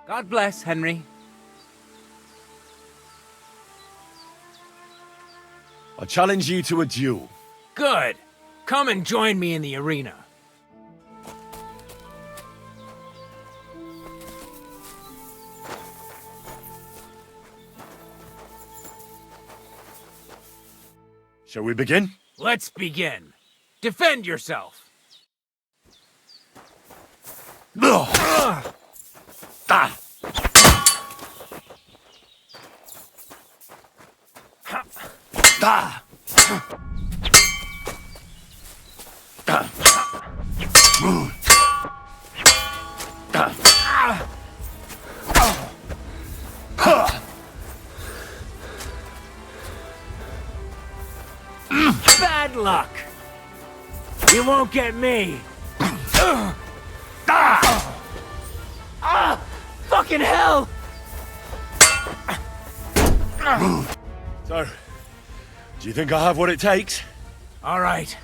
God bless, Henry. I challenge you to a duel. Good. Come and join me in the arena. Shall we begin? Let's begin. Defend yourself. Ah! Ah! Bad luck. You won't get me. Fucking hell! So, do you think I have what it takes? All right.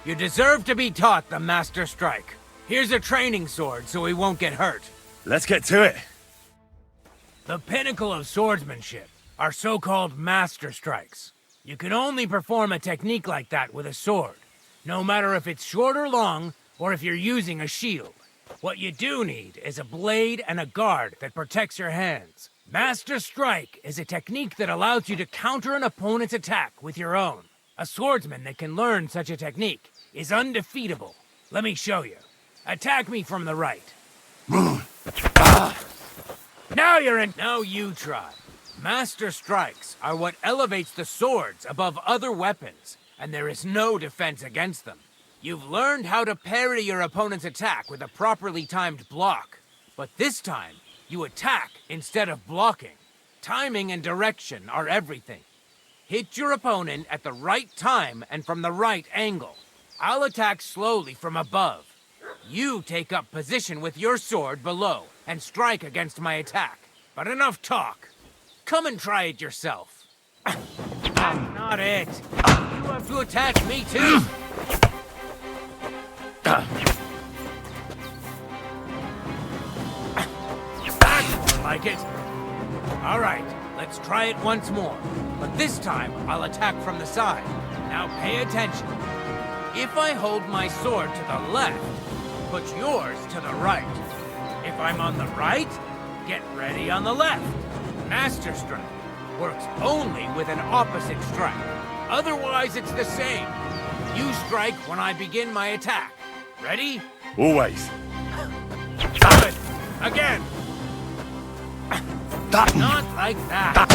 You deserve to be taught the Master Strike. Here's a training sword so he won't get hurt. Let's get to it. The pinnacle of swordsmanship are so-called Master Strikes. You can only perform a technique like that with a sword, no matter if it's short or long, or if you're using a shield. What you do need is a blade and a guard that protects your hands. Master Strike is a technique that allows you to counter an opponent's attack with your own. A swordsman that can learn such a technique is undefeatable. Let me show you. Attack me from the right. Now you're in. Now you try. Master Strikes are what elevates the swords above other weapons, and there is no defense against them. You've learned how to parry your opponent's attack with a properly timed block. But this time, you attack instead of blocking. Timing and direction are everything. Hit your opponent at the right time and from the right angle. I'll attack slowly from above. You take up position with your sword below and strike against my attack. But enough talk. Come and try it yourself. That's not it. You have to attack me too. That's more like it. All right, let's try it once more. But this time, I'll attack from the side. Now pay attention. If I hold my sword to the left, put yours to the right. If I'm on the right, get ready on the left. Master Strike works only with an opposite strike. Otherwise, it's the same. You strike when I begin my attack. Ready? Always. Good. Again. Not like that.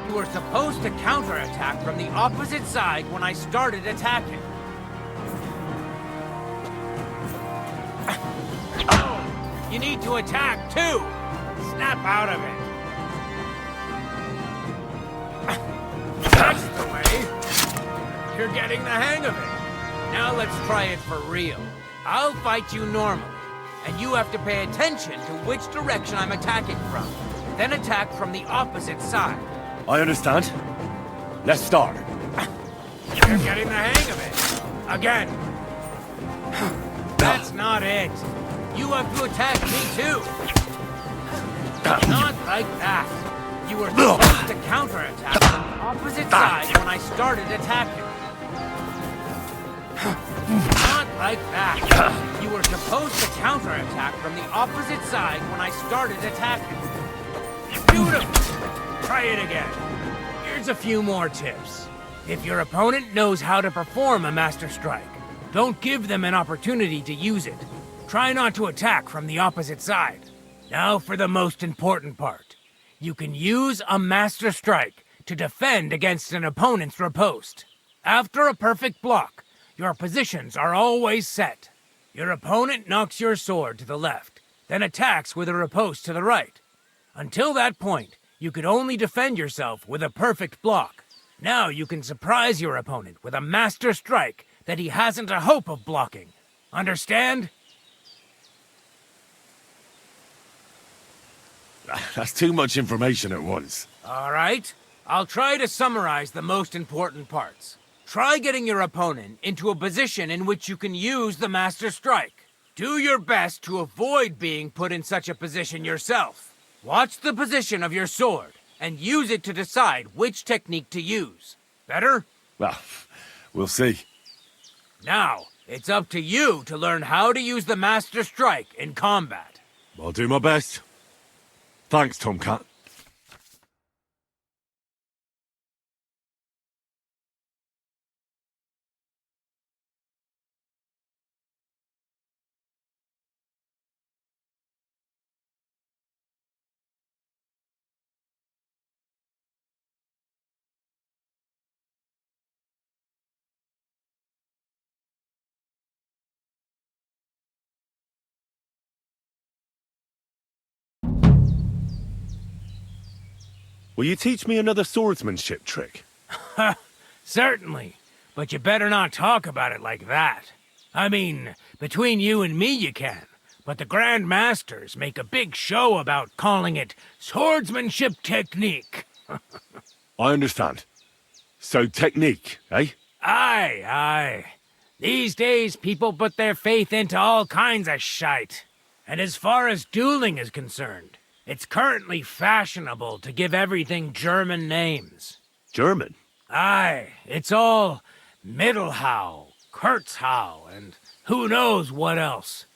You were supposed to counterattack from the opposite side when I started attacking. Oh, you need to attack too. Snap out of it. That's the way. You're getting the hang of it. Now let's try it for real. I'll fight you normally, and you have to pay attention to which direction I'm attacking from. Then attack from the opposite side. I understand. Let's start. You're getting the hang of it. Again. That's not it. You have to attack me too. Not like that. You were supposed to counterattack from the opposite side when I started attacking. Not like that. You were supposed to counterattack from the opposite side when I started attacking. Beautiful! Try it again. Here's a few more tips. If your opponent knows how to perform a Master Strike, don't give them an opportunity to use it. Try not to attack from the opposite side. Now for the most important part. You can use a Master Strike to defend against an opponent's riposte. After a perfect block, your positions are always set. Your opponent knocks your sword to the left, then attacks with a riposte to the right. Until that point, you could only defend yourself with a perfect block. Now you can surprise your opponent with a Master Strike that he hasn't a hope of blocking. Understand? That's too much information at once. All right. I'll try to summarize the most important parts. Try getting your opponent into a position in which you can use the Master Strike. Do your best to avoid being put in such a position yourself. Watch the position of your sword, and use it to decide which technique to use. Better? Well, we'll see. Now, it's up to you to learn how to use the Master Strike in combat. I'll do my best. Thanks, Tomcat. Will you teach me another swordsmanship trick? Certainly, but you better not talk about it like that. I mean, between you and me you can, but the Grand Masters make a big show about calling it swordsmanship technique. I understand. So technique, eh? Aye. These days, people put their faith into all kinds of shite. And as far as dueling is concerned, it's currently fashionable to give everything German names. German? Aye, it's all Mittelhau, Kurzhau, and who knows what else.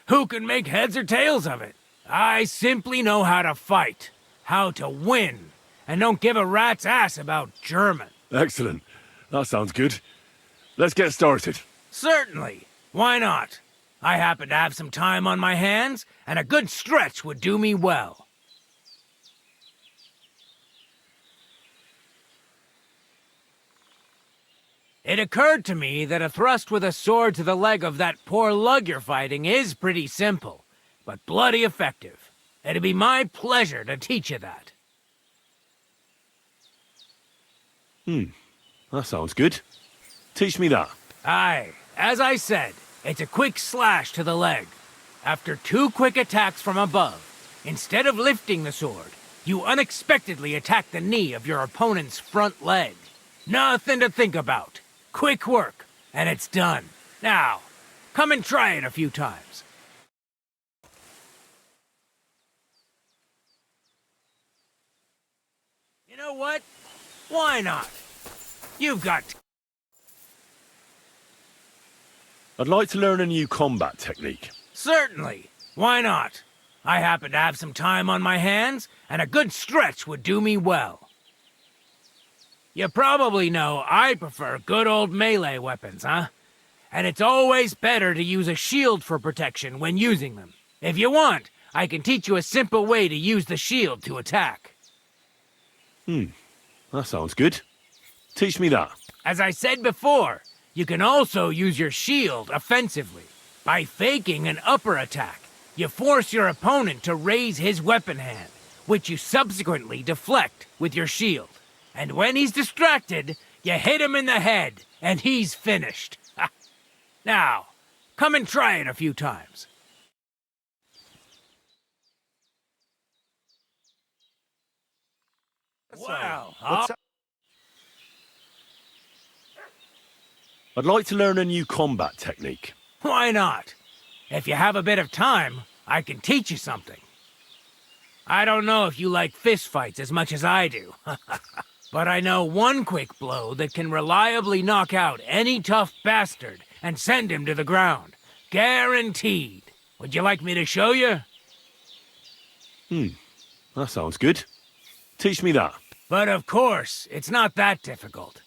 Who can make heads or tails of it? I simply know how to fight, how to win, and don't give a rat's ass about German. Excellent. That sounds good. Let's get started. Certainly. Why not? I happen to have some time on my hands, and a good stretch would do me well. It occurred to me that a thrust with a sword to the leg of that poor lug you're fighting is pretty simple, but bloody effective. It'd be my pleasure to teach you that. That sounds good. Teach me that. Aye, as I said, it's a quick slash to the leg. After 2 quick attacks from above, instead of lifting the sword, you unexpectedly attack the knee of your opponent's front leg. Nothing to think about. Quick work, and it's done. Now, come and try it a few times. You know what? Why not? You've got... I'd like to learn a new combat technique. Certainly. Why not? I happen to have some time on my hands, and a good stretch would do me well. You probably know I prefer good old melee weapons, huh? And it's always better to use a shield for protection when using them. If you want, I can teach you a simple way to use the shield to attack. That sounds good. Teach me that. As I said before, you can also use your shield offensively. By faking an upper attack, you force your opponent to raise his weapon hand, which you subsequently deflect with your shield. And when he's distracted, you hit him in the head, and he's finished. Now, come and try it a few times. Well, I'd like to learn a new combat technique. why not? If you have a bit of time, I can teach you something. I don't know if you like fistfights as much as I do, but I know one quick blow that can reliably knock out any tough bastard and send him to the ground. Guaranteed. Would you like me to show you? That sounds good. Teach me that. But of course, it's not that difficult.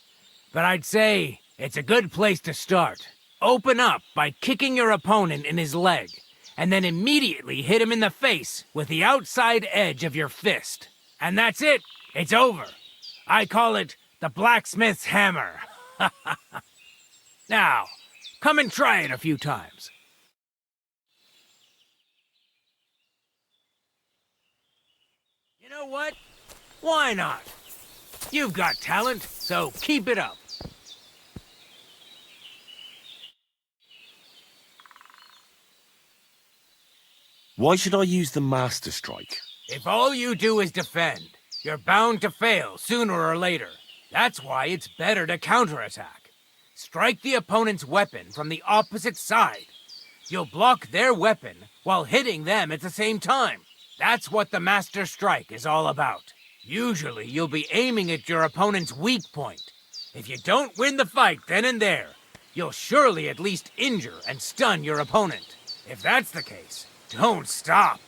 But I'd say it's a good place to start. Open up by kicking your opponent in his leg, and then immediately hit him in the face with the outside edge of your fist. And that's it. It's over. I call it the blacksmith's hammer. Now, come and try it a few times. You know what? Why not? You've got talent, so keep it up. Why should I use the Master Strike? If all you do is defend, you're bound to fail sooner or later. That's why it's better to counterattack. Strike the opponent's weapon from the opposite side. You'll block their weapon while hitting them at the same time. That's what the Master Strike is all about. Usually, you'll be aiming at your opponent's weak point. If you don't win the fight then and there, you'll surely at least injure and stun your opponent. If that's the case, don't stop.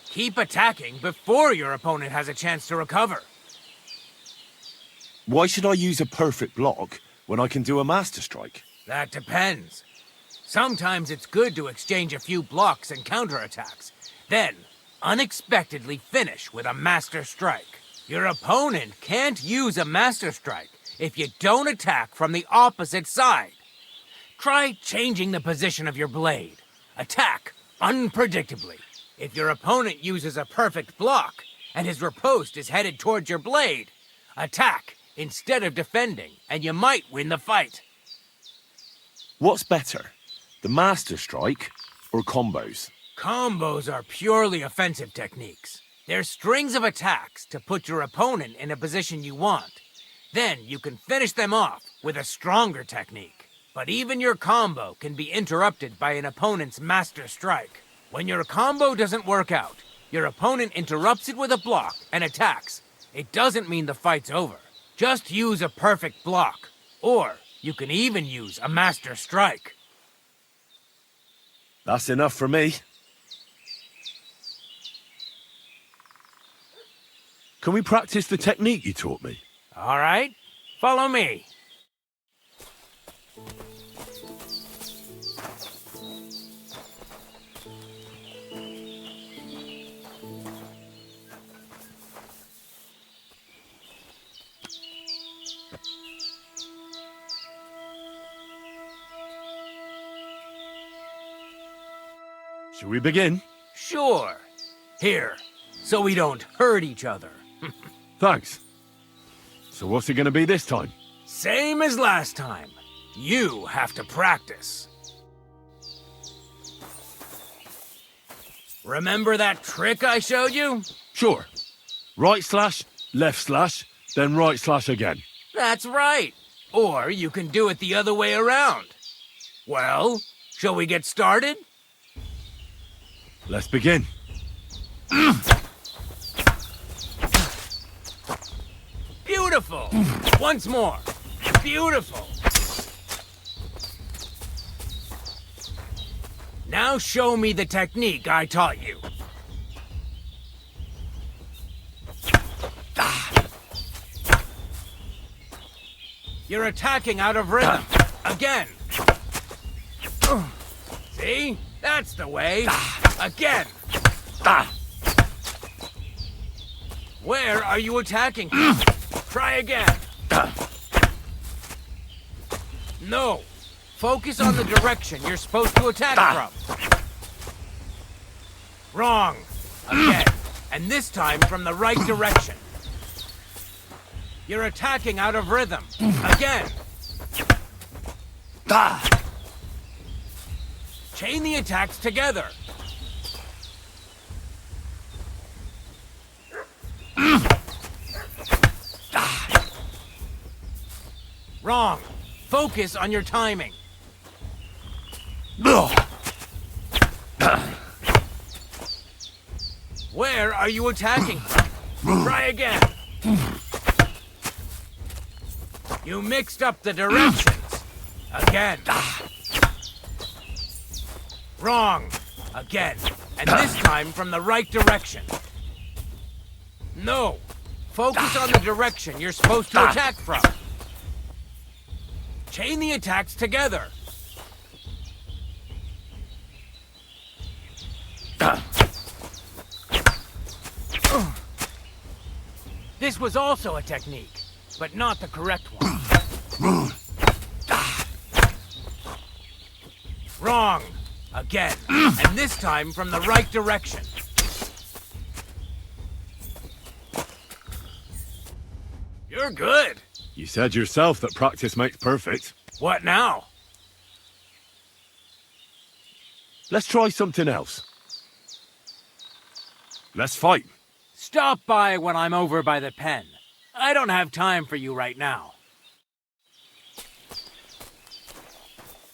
Keep attacking before your opponent has a chance to recover. Why should I use a perfect block when I can do a Master Strike? That depends. Sometimes it's good to exchange a few blocks and counterattacks, then unexpectedly finish with a Master Strike. Your opponent can't use a Master Strike if you don't attack from the opposite side. Try changing the position of your blade. Attack unpredictably. If your opponent uses a perfect block and his riposte is headed towards your blade, attack instead of defending, and you might win the fight. What's better, the Master Strike or combos? Combos are purely offensive techniques. They're strings of attacks to put your opponent in a position you want. Then you can finish them off with a stronger technique. But even your combo can be interrupted by an opponent's Master Strike. When your combo doesn't work out, your opponent interrupts it with a block and attacks. It doesn't mean the fight's over. Just use a perfect block. Or you can even use a Master Strike. That's enough for me. Can we practice the technique you taught me? All right, follow me. Shall we begin? Sure. Here, so we don't hurt each other. Thanks. So what's it gonna be this time? Same as last time. You have to practice. Remember that trick I showed you? Sure. Right slash, left slash, then right slash again. That's right. Or you can do it the other way around. Well, shall we get started? Let's begin. Beautiful! Once more. Beautiful! Now show me the technique I taught you. You're attacking out of rhythm. Again. See? That's the way. Again. Where are you attacking? Try again. No. Focus on the direction you're supposed to attack from. Wrong. Again. And this time from the right direction. You're attacking out of rhythm. Again. Chain the attacks together. Wrong. Focus on your timing. Where are you attacking from? Try again. You mixed up the directions. Again. Wrong. Again. And this time from the right direction. No. Focus on the direction you're supposed to attack from. Chain the attacks together. This was also a technique, but not the correct one. Wrong. Again. And this time from the right direction. You're good. You said yourself that practice makes perfect. What now? Let's try something else. Let's fight. Stop by when I'm over by the pen. I don't have time for you right now.